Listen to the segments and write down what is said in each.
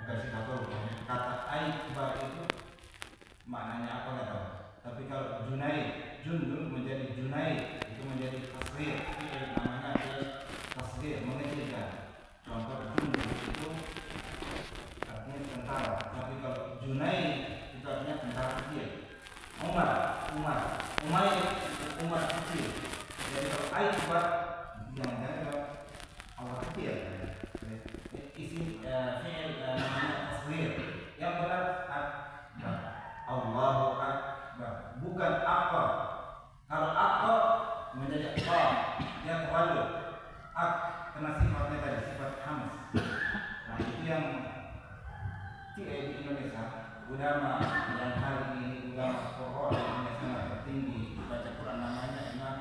bukan sifat huruf. Kata aibar itu maknanya apa nggak tahu. Tapi kalau Junaid, Jundun menjadi Junaid, itu menjadi tasghir. Namanya adalah tasghir, mengecilkan. Contoh Jundun itu artinya tentara. Tapi kalau Junaid itu artinya tentara kecil. Umar kecil. Jadi kalau aibar jangan-jangan Allah kecil. Isim fi'il namanya tasghir. Yang benar Allahu Akbar, bukan akbar. Kalau akbar menjadi akbar, dia terlalu kena sifatnya tadi, sifat hams. Nah itu yang di Indonesia ulama yang hari ini ulama pokok yang sangat tertinggi baca Quran namanya Imam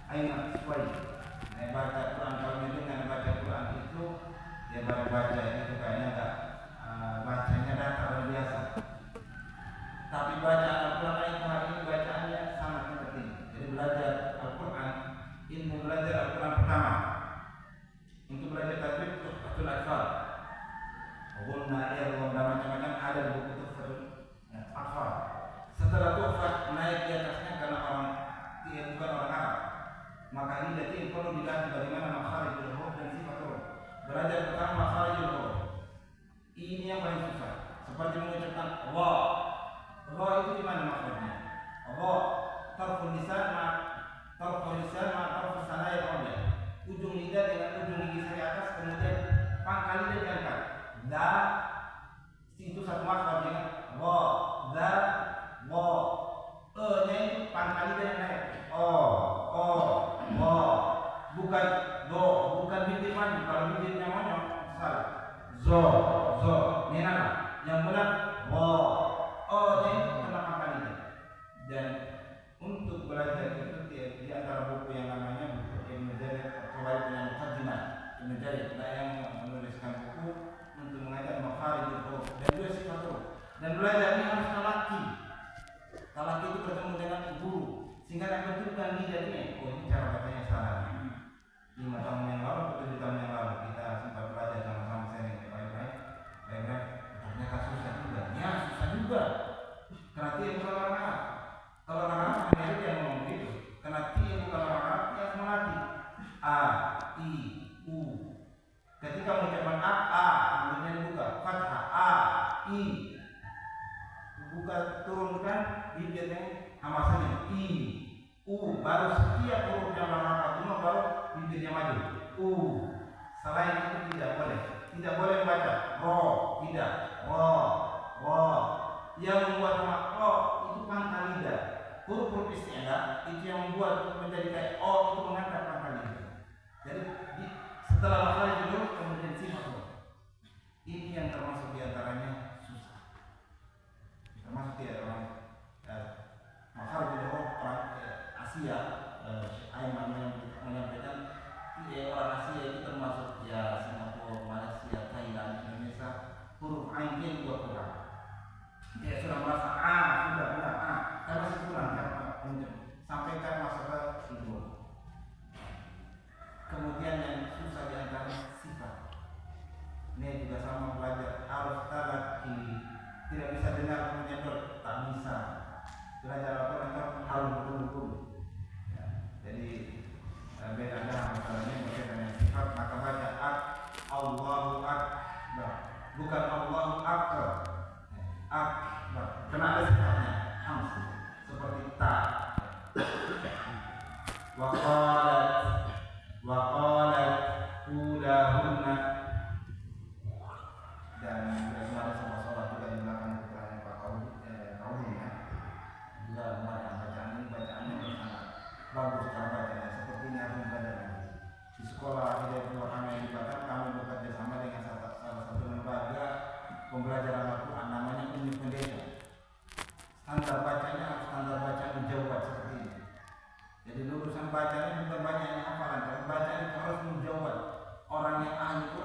Aiman Suwaid. Baca Quran kalau dengan baca Quran itu dia baca itu kayaknya enggak bacanya datar luar biasa. Tapi baca Al-Quran itu hari ini bacaannya sangat penting. Jadi belajar Al-Quran, ilmu belajar Al-Quran pertama. Untuk belajar tajwid Tuhfatul Atfal. Ghunna dan macam-macam ada di buku Tuhfatul Atfal. Setelah Tuhfat naik di atasnya karena orang bukan orang Arab. Maka ini jadi perlu dilatih bagaimana makharijul huruf dan sifat huruf. Belajar pertama makharijul huruf. Ini yang paling susah. Seperti mengucapkan wa. Wa itu di mana maksudnya? Wa tarful lisan ma tarful sanaya al-ulya. Ujung lidah dengan ujung gigi sari atas, kemudian pangkal lidah diangkat. Da itu satu maksud dengan wa, da, wa. E-nya itu pangkal lidah yang naik. Bukan do, bukan bibir maju. Kalau bibirnya monyong, salah. Zo, ini nama. Yang benar wo. Jadi kena pangkal lidah. Dan untuk belajar itu di antara buku yang namanya buku Ibnu Jarir At-Tabari dengan Muqaddimah. Ibnu Jarir yang menuliskan buku untuk mengajar makharijul huruf dan juga sifat huruf. Dan belajar ini harus talaqi. Talaqi itu bertemu dengan guru sehingga akan bentukkan lidahnya. Ini cara bacanya salah. 5 tahun yang lalu atau 7 tahun yang lalu kita sempat belajar sama-sama saya ini baik-baik. Ternyata susah juga. Ya susah juga. Karena dia bukan orang Arab. Kalau orang Arab hanya dia ngomong begitu. Karena dia bukan orang Arab, dia harus melatih. A, I, U. Ketika mengucapkan A, kemudian buka fathah A, I. Buka turunkan bibirnya hamasannya I, U. Baru setiap huruf yang orang Arab itu baru bibirnya maju. U. Selain itu tidak boleh. Tidak boleh membaca ro, tidak. Ro. Yang membuat nama o itu pangkal lidah. Huruf-huruf isti'la itu yang membuat menjadi kayak o itu mengangkat pangkal lidah. Jadi setelah makharijul huruf kemudian sifat huruf. Ini yang termasuk diantaranya susah. Termasuk dia orang makharijul huruf orang Asia. Aiman menyampaikan orang Asia itu termasuk ya Singapura, Malaysia, Thailand, Indonesia, huruf ain dia buat kurang. Dia sudah merasa sudah benar kan masih kurang sampaikan masalah itu. Kemudian yang susah diantara sifat. Ini juga sama belajar harus talaqi. Tidak bisa dengar menyedot, tak bisa. Belajar apa harus betul-betul. Jadi bedanya masalahnya berkaitan dengan sifat, maka baca Allahu Akbar, bukan Allahu Akbar. Akbar kena ada sifatnya hams seperti ta. Waqalat ulahunna. Dan bagaimana sama sholat juga di belakang keterangan Pak Kaudi ya. Juga bacaan ini bacaannya sangat bagus cara bacanya. Seperti ini harus belajar lagi. Di sekolah Hidayatullah kami yang di Batam, kami bekerja sama dengan salah satu lembaga pembelajaran Al-Quran namanya Umi Pendeta. Standar bacanya harus standar bacaan menjawab seperti ini. Jadi lulusan bacanya bukan banyak yang hafalan, tapi bacaan itu harus menjawab. Orang yang ahli Quran